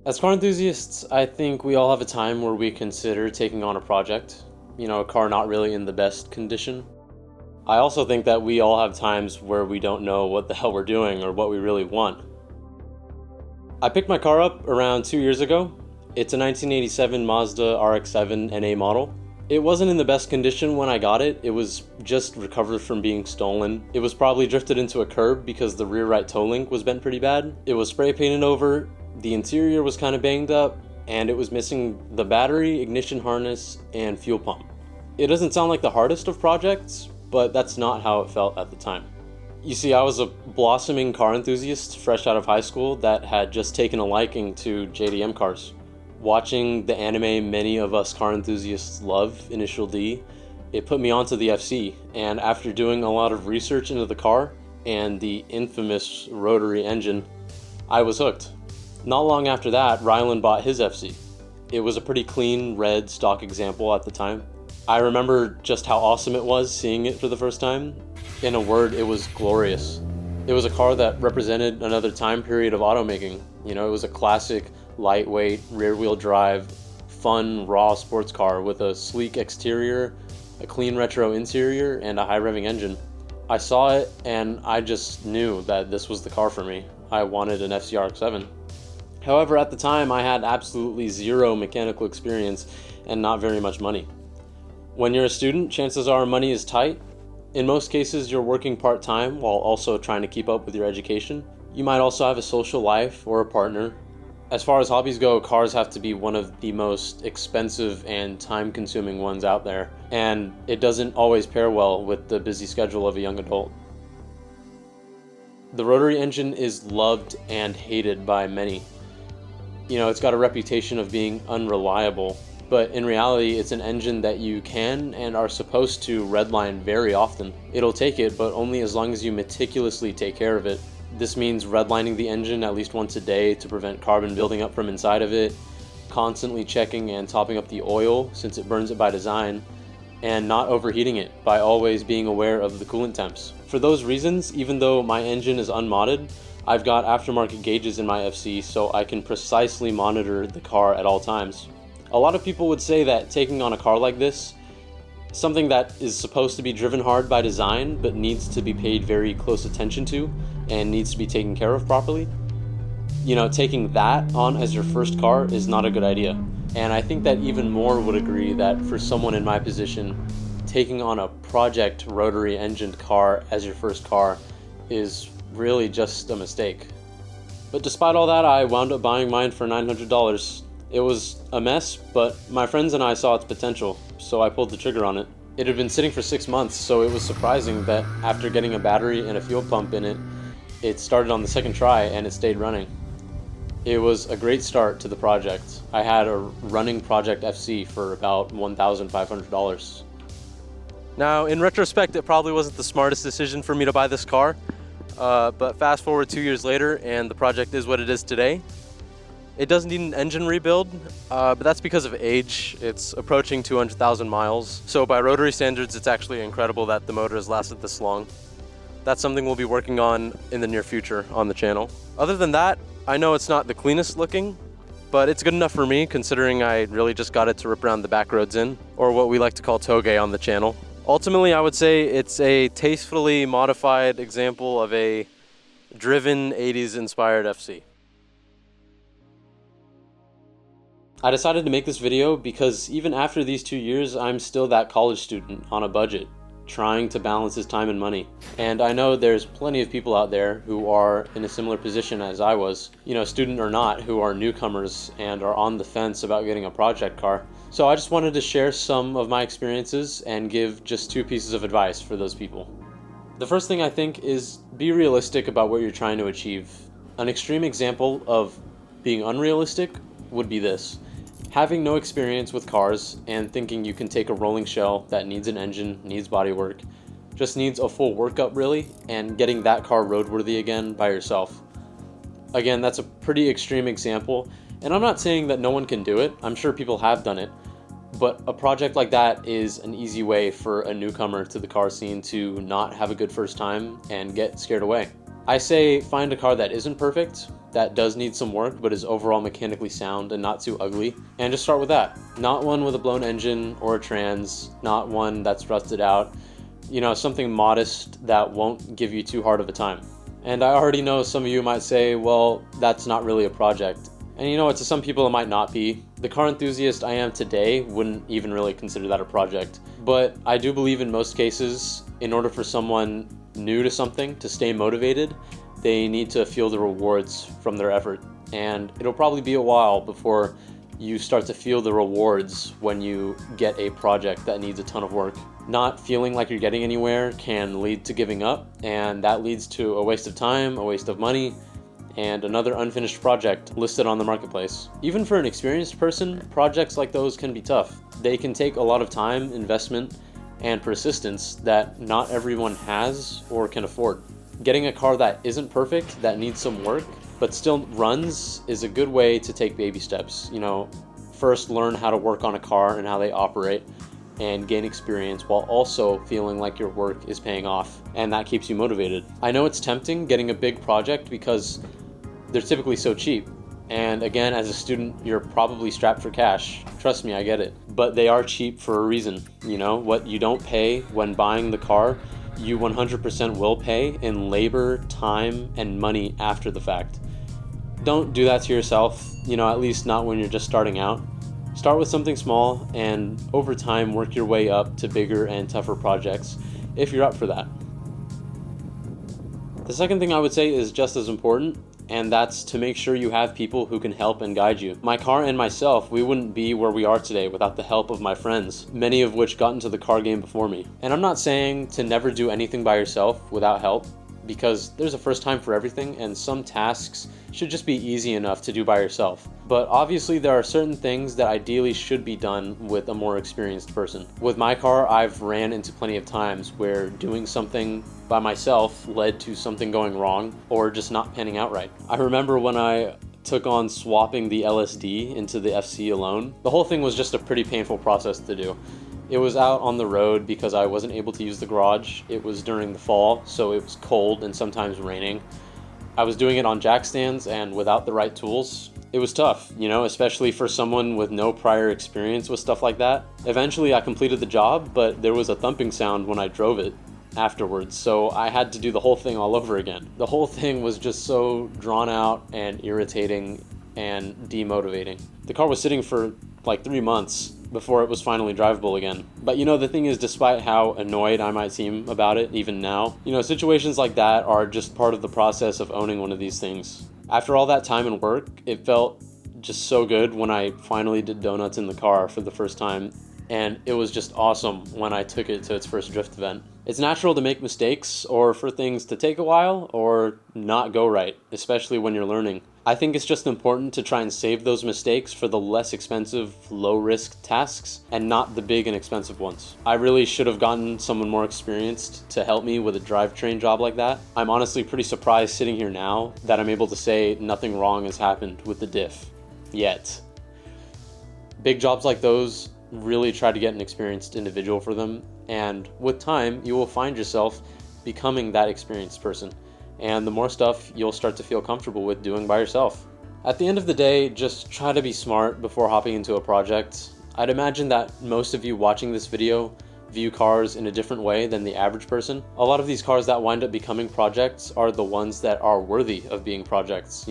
As car enthusiasts, I think we all have a time where we consider taking on a project, a car not really in the best condition. I also think that we all have times where we don't know what the hell we're doing or what we really want. I picked my car up around 2 years ago. It's a 1987 Mazda RX-7 NA model. It wasn't in the best condition when I got it. It was just recovered from being stolen. It was probably drifted into a curb because the rear right toe link was bent pretty bad. It was spray painted over, the interior was kind of banged up, and it was missing the battery, ignition harness, and fuel pump. It doesn't sound like the hardest of projects, but that's not how it felt at the time. You see, I was a blossoming car enthusiast fresh out of high school that had just taken a liking to JDM cars. Watching the anime many of us car enthusiasts love, Initial D, it put me onto the FC, and after doing a lot of research into the car and the infamous rotary engine, I was hooked. Not long after that, Rylan bought his FC. It was a pretty clean red stock example at the time. I remember just how awesome it was seeing it for the first time. In a word, it was glorious. It was a car that represented another time period of automaking. It was a classic, lightweight, rear-wheel drive, fun, raw sports car with a sleek exterior, a clean retro interior, and a high-revving engine. I saw it and I just knew that this was the car for me. I wanted an FCRX-7. However, at the time, I had absolutely zero mechanical experience and not very much money. When you're a student, chances are money is tight. In most cases, you're working part-time while also trying to keep up with your education. You might also have a social life or a partner. As far as hobbies go, cars have to be one of the most expensive and time-consuming ones out there, and it doesn't always pair well with the busy schedule of a young adult. The rotary engine is loved and hated by many. It's got a reputation of being unreliable, but in reality, it's an engine that you can and are supposed to redline very often. It'll take it, but only as long as you meticulously take care of it. This means redlining the engine at least once a day to prevent carbon building up from inside of it, constantly checking and topping up the oil since it burns it by design, and not overheating it by always being aware of the coolant temps. For those reasons, even though my engine is unmodded, I've got aftermarket gauges in my FC so I can precisely monitor the car at all times. A lot of people would say that taking on a car like this, something that is supposed to be driven hard by design but needs to be paid very close attention to and needs to be taken care of properly, taking that on as your first car is not a good idea. And I think that even more would agree that for someone in my position, taking on a project rotary engined car as your first car is really just a mistake. But despite all that, I wound up buying mine for $900. It was a mess, but my friends and I saw its potential, so I pulled the trigger on it. It had been sitting for 6 months, so it was surprising that after getting a battery and a fuel pump in it, it started on the second try and it stayed running. It was a great start to the project. I had a running Project FC for about $1,500. Now, in retrospect, it probably wasn't the smartest decision for me to buy this car, but fast forward 2 years later and the project is what it is today. It does need an engine rebuild, but that's because of age. It's approaching 200,000 miles. So by rotary standards, it's actually incredible that the motor has lasted this long. That's something we'll be working on in the near future on the channel. Other than that, I know it's not the cleanest looking, but it's good enough for me considering I really just got it to rip around the back roads in, or what we like to call toge on the channel. Ultimately, I would say it's a tastefully modified example of a driven 80s inspired FC. I decided to make this video because even after these 2 years, I'm still that college student on a budget, trying to balance his time and money. And I know there's plenty of people out there who are in a similar position as I was, student or not, who are newcomers and are on the fence about getting a project car. So I just wanted to share some of my experiences and give just 2 pieces of advice for those people. The first thing I think is be realistic about what you're trying to achieve. An extreme example of being unrealistic would be this. Having no experience with cars and thinking you can take a rolling shell that needs an engine, needs bodywork, just needs a full workup really, and getting that car roadworthy again by yourself. Again, that's a pretty extreme example, and I'm not saying that no one can do it. I'm sure people have done it, but a project like that is an easy way for a newcomer to the car scene to not have a good first time and get scared away. I say find a car that isn't perfect, that does need some work, but is overall mechanically sound and not too ugly, and just start with that. Not one with a blown engine or a trans, not one that's rusted out, something modest that won't give you too hard of a time. And I already know some of you might say, well, that's not really a project. And to some people it might not be. The car enthusiast I am today wouldn't even really consider that a project. But I do believe in most cases, in order for someone new to something to stay motivated, they need to feel the rewards from their effort. And it'll probably be a while before you start to feel the rewards when you get a project that needs a ton of work. Not feeling like you're getting anywhere can lead to giving up, and that leads to a waste of time, a waste of money, and another unfinished project listed on the marketplace. Even for an experienced person, projects like those can be tough. They can take a lot of time, investment, and persistence that not everyone has or can afford. Getting a car that isn't perfect, that needs some work, but still runs is a good way to take baby steps. First learn how to work on a car and how they operate and gain experience while also feeling like your work is paying off, and that keeps you motivated. I know it's tempting getting a big project because they're typically so cheap. And again, as a student, you're probably strapped for cash. Trust me, I get it. But they are cheap for a reason. What you don't pay when buying the car, you 100% will pay in labor, time, and money after the fact. Don't do that to yourself, at least not when you're just starting out. Start with something small and over time work your way up to bigger and tougher projects if you're up for that. The second thing I would say is just as important, and that's to make sure you have people who can help and guide you. My car and myself, we wouldn't be where we are today without the help of my friends, many of which got into the car game before me. And I'm not saying to never do anything by yourself without help, because there's a first time for everything, and some tasks should just be easy enough to do by yourself. But obviously there are certain things that ideally should be done with a more experienced person. With my car, I've ran into plenty of times where doing something by myself led to something going wrong or just not panning out right. I remember when I took on swapping the LSD into the FC alone. The whole thing was just a pretty painful process to do. It was out on the road because I wasn't able to use the garage. It was during the fall, so it was cold and sometimes raining. I was doing it on jack stands and without the right tools. It was tough, especially for someone with no prior experience with stuff like that. Eventually I completed the job, but there was a thumping sound when I drove it afterwards, so I had to do the whole thing all over again. The whole thing was just so drawn out and irritating and demotivating. The car was sitting for like 3 months before it was finally drivable again. But the thing is, despite how annoyed I might seem about it even now, situations like that are just part of the process of owning one of these things. After all that time and work, it felt just so good when I finally did donuts in the car for the first time, and it was just awesome when I took it to its first drift event. It's natural to make mistakes or for things to take a while or not go right, especially when you're learning. I think it's just important to try and save those mistakes for the less expensive, low-risk tasks and not the big and expensive ones. I really should have gotten someone more experienced to help me with a drivetrain job like that. I'm honestly pretty surprised sitting here now that I'm able to say nothing wrong has happened with the diff. Yet. Big jobs like those really try to get an experienced individual for them, and with time you will find yourself becoming that experienced person, and the more stuff you'll start to feel comfortable with doing by yourself. At the end of the day, just try to be smart before hopping into a project. I'd imagine that most of you watching this video view cars in a different way than the average person. A lot of these cars that wind up becoming projects are the ones that are worthy of being projects,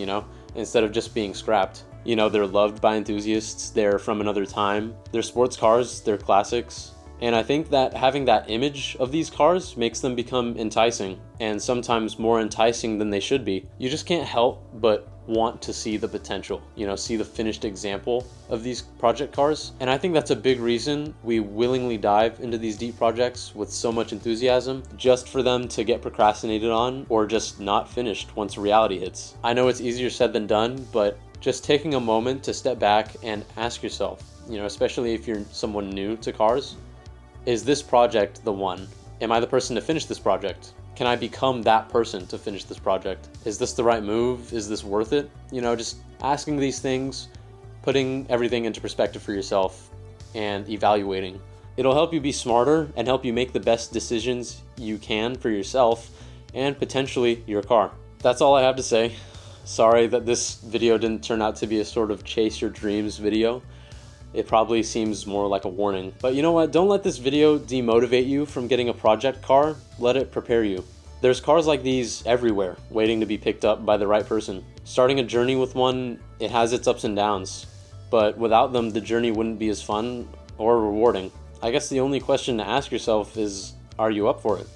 instead of just being scrapped. They're loved by enthusiasts, they're from another time, they're sports cars, they're classics. And I think that having that image of these cars makes them become enticing, and sometimes more enticing than they should be. You just can't help but want to see the potential, see the finished example of these project cars. And I think that's a big reason we willingly dive into these deep projects with so much enthusiasm, just for them to get procrastinated on or just not finished once reality hits. I know it's easier said than done, but just taking a moment to step back and ask yourself, especially if you're someone new to cars, is this project the one? Am I the person to finish this project? Can I become that person to finish this project? Is this the right move? Is this worth it? Just asking these things, putting everything into perspective for yourself, and evaluating. It'll help you be smarter and help you make the best decisions you can for yourself and potentially your car. That's all I have to say. Sorry that this video didn't turn out to be a sort of chase your dreams video. It probably seems more like a warning. But you know what? Don't let this video demotivate you from getting a project car. Let it prepare you. There's cars like these everywhere, waiting to be picked up by the right person. Starting a journey with one, it has its ups and downs. But without them, the journey wouldn't be as fun or rewarding. I guess the only question to ask yourself is, are you up for it?